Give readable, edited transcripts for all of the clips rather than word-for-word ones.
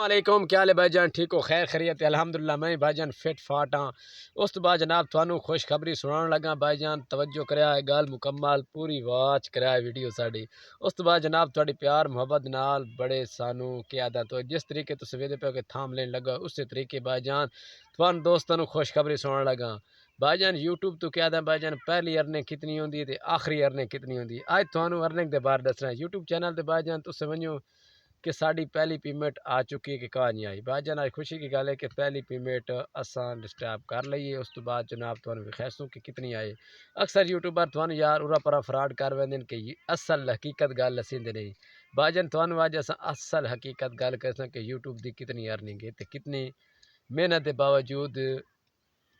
علیکم، کیا حال ہے بھائی جان؟ ٹھیک ہو؟ خیر خیریت؟ الحمدللہ میں بھائی جان فٹ فاٹ ہاں۔ اس تو بعد جناب تھانوں خوشخبری سنان لگا بھائی جان، توجہ کریا ہے، گل مکمل پوری واچ کریا ہے ویڈیو ساڈی۔ اس تو بعد جناب تھوڑی پیار محبت نال بڑے سانوں کیا عادت ہو، جس طریقے تو سویدے پہ کہ تھام لین لگا اسی طریقے بھائی جان تھان دوستانوں خوشخبری سنان لگا بھائی جان۔ یوٹیوب تو کیا ہے بھائی جان، پہلی ارننگ کتنی ہوندی ہے آخری ارننگ کتنی ہوندی ہے، آج تھانوں ارننگ دے بارے دسنا ہے۔ یوٹیوب چینل تے بھائی جان تو سمجھو کہ ساڑی پہلی پیمنٹ آ چکی ہے کہ کہاں نہیں آئی بھائی جان۔ آج خوشی کی گل ہے کہ پہلی پیمنٹ اساں ڈسٹرب کر لئیے، اس تو بعد جناب تھانوں وخیسوں کہ کتنی آئے۔ اکثر یوٹیوبر تھانوں یار اورا پرا فراڈ کر ویندن کہ اصل حقیقت گل اسیندے نہیں بھائی جان۔ تھانوں آج اساں اصل حقیقت گل کرساں کہ یوٹیوب دی کتنی ارننگ ہے تے کتنی محنت دے باوجود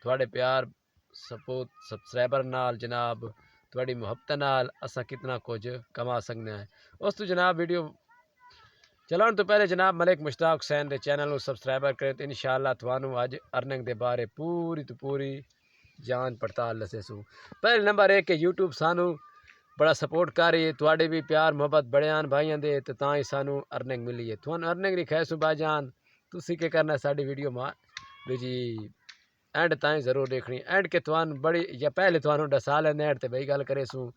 تھوڑے پیار سپورٹ سبسکرائبر نال جناب تھوڑی محبت نال اساں کتنا کچھ کما سکنے ہیں۔ اس تو جناب ویڈیو چلان تو پہلے جناب ملک مشتاق حسین دے چینل سبسکرائبر کرے تو انشاءاللہ تھانوں اج ارننگ دے بارے پوری تو پوری جان پڑتال دسے سوں۔ پہلے نمبر ایک کہ یوٹیوب سانوں بڑا سپورٹ کر رہی ہے، تواڈے بھی پیار محبت بڑے آن بھائیاں دے تے تاں ہی سانوں ارننگ ملی ہے۔ تھانوں ارننگ دی خیسوں بھائی جان تسی کے کرنا ساڈی ویڈیو جی اینڈ تائیں ضرور دیکھنی، اینڈ کے تھانوں بڑی یا پہلے تھانوں ڈسا لیندے اینڈ تے بھائی گل کرے سوں۔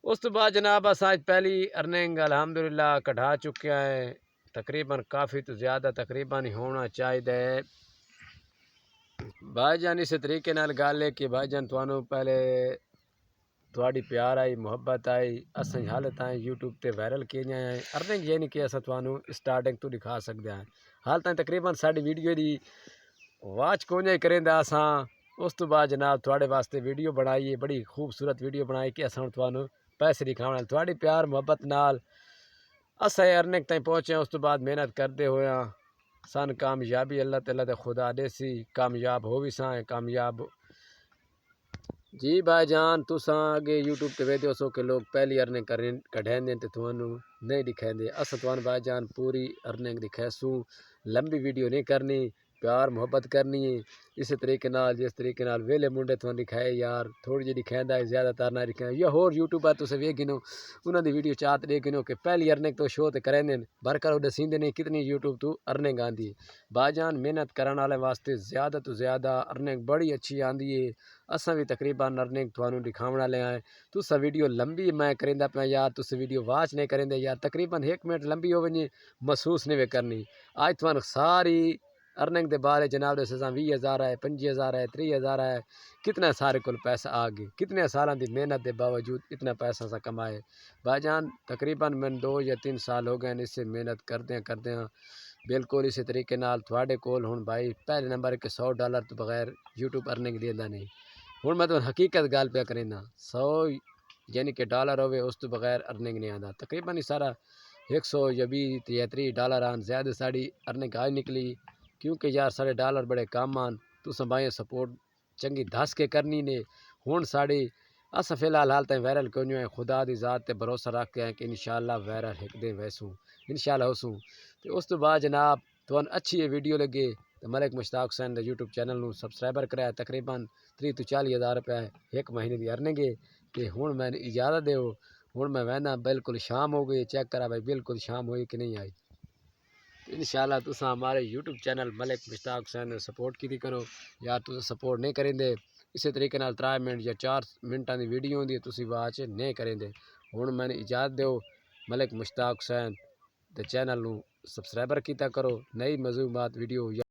اس تو بعد جناب اساں پہلی ارننگ الحمدللہ کٹھا چکے ہیں، تقریباً کافی تو زیادہ تقریباً ہی ہونا چاہیے بھائی جان۔ اسی طریقے نال گل ہے کہ بھائی جان تھانوں پہلے تھوڑی پیار آئی محبت آئی اساں حال تائیں یوٹیوب تے وائرل کیے ہیں ارننگ، یہ نہیں کہ اساں تھانوں سٹارٹنگ تو دکھا سکتے ہیں حال تائیں تقریباً ساڈی ویڈیو دی واچ کونجا کریں دا اساں۔ اس تو بعد جناب تھوڑے واسطے ویڈیو بنائی، بڑی خوبصورت ویڈیو بنائی کہ اساں تھانوں پیسے دکھاونا، تھوڑی پیار محبت نال اساں ارننگ تائیں پہنچے۔ اس تو بعد محنت کرتے ہویا سن کامیابی اللہ تعالیٰ دے خدا دے سی، کامیاب ہو بھی سائیں کامیاب جی بھائی جان۔ تساں آگے یوٹیوب تے ویدیو سو کہ لوگ پہلی ارننگ کڈھین دیں تے تھانوں نہیں دکھائیں دے، اساں تھانوں بھائی جان پوری ارننگ دکھائسوں۔ لمبی ویڈیو نہیں کرنی، پیار محبت کرنی ہے اسی طریقے نال جس طریقے نال ویلے منڈے تھانوں دکھائے یار تھوڑی جی دکھائیں دا زیادہ تر نہ دکھائیں، یا ہور یوٹیوبر تساں ویکھ گنو انہاں دی ویڈیو چاہت دیکھ گنو کہ پہلی ارننگ تو شو تے کریں دیں برکر وہ دسیندے نہیں کتنی یوٹیوب تو ارننگ آندی ہے بھائی جان۔ محنت کرن والے واسطے زیادہ تو زیادہ ارننگ بڑی اچھی آندی ہے، اساں بھی تقریباً ارننگ تھانوں دکھاونا لے آئے۔ تساں ویڈیو لمبی میں کریندا پیا یار تساں ویڈیو واچ نہیں کریں دے یار، تقریباً 1 منٹ لمبی ہو ونجے محسوس نہیں کرنی۔ آج تھانوں ساری ارننگ دے بارے جناب دے سزاں 20,000 ہے 25,000 ہے 30,000 ہے، کتنا سارے کل پیسہ آ گئے، کتنے سالاں دی محنت دے باوجود اتنا پیسہ سا کمائے بھائی جان۔ تقریباً میں 2 یا 3 سال ہو گئے اس سے محنت کردے ہیں بالکل اسی طریقے نال تھوڑے کول ہن بھائی پہلے نمبر کہ $100 تو بغیر یوٹیوب ارننگ دیندا نہیں۔ ہن میں تو حقیقت گل پہ کرنا 100 یعنی کہ ڈالر ہوئے اس تو بغیر ارننگ نہیں آتا، تقریباً سارا 100 یا 20 یا 30 ڈالر آن زیادہ ساڑی ارننگ آج نکلی کیونکہ یار سارے ڈالر بڑے کام آن تساں بھائی سپورٹ چنگی دس کے کرنی نے۔ ہن ساڑی اساں فی الحال حال تائیں وائرل کونیو ہیں، خدا دی ذات تے بھروسہ رکھ کے ہیں کہ انشاءاللہ وائرل ایک دن ویسوں انشاءاللہ ہوسوں۔ تے اس تو بعد جناب تھانوں اچھی یہ ویڈیو لگے تو ملک مشتاق حسین دے یوٹیوب چینل نوں سبسکرائبر کرایا، تقریباً 30 تو 40,000 روپے ایک مہینے دی ارننگ ہے۔ تے ہن میں اجازت دیو، ہن میں وہنا بالکل شام ہو گئی، چیک کرا بھائی بالکل شام ہوئی کہ نہیں آئی۔ انشاءاللہ تساں ہمارے یوٹیوب چینل ملک مشتاق حسین نے سپورٹ کی کرو یار، تساں سپورٹ نہیں کریں دے اسی طریقے نال 3 منٹ یا 4 منٹاں دی ویڈیو ہوندی ہے تسی واچ نہیں کریں دے۔ ہن میں نے اجازت دیو، ملک مشتاق حسین دے چینل نوں سبسکرائبر کیتا کرو، نئی معلومات ویڈیو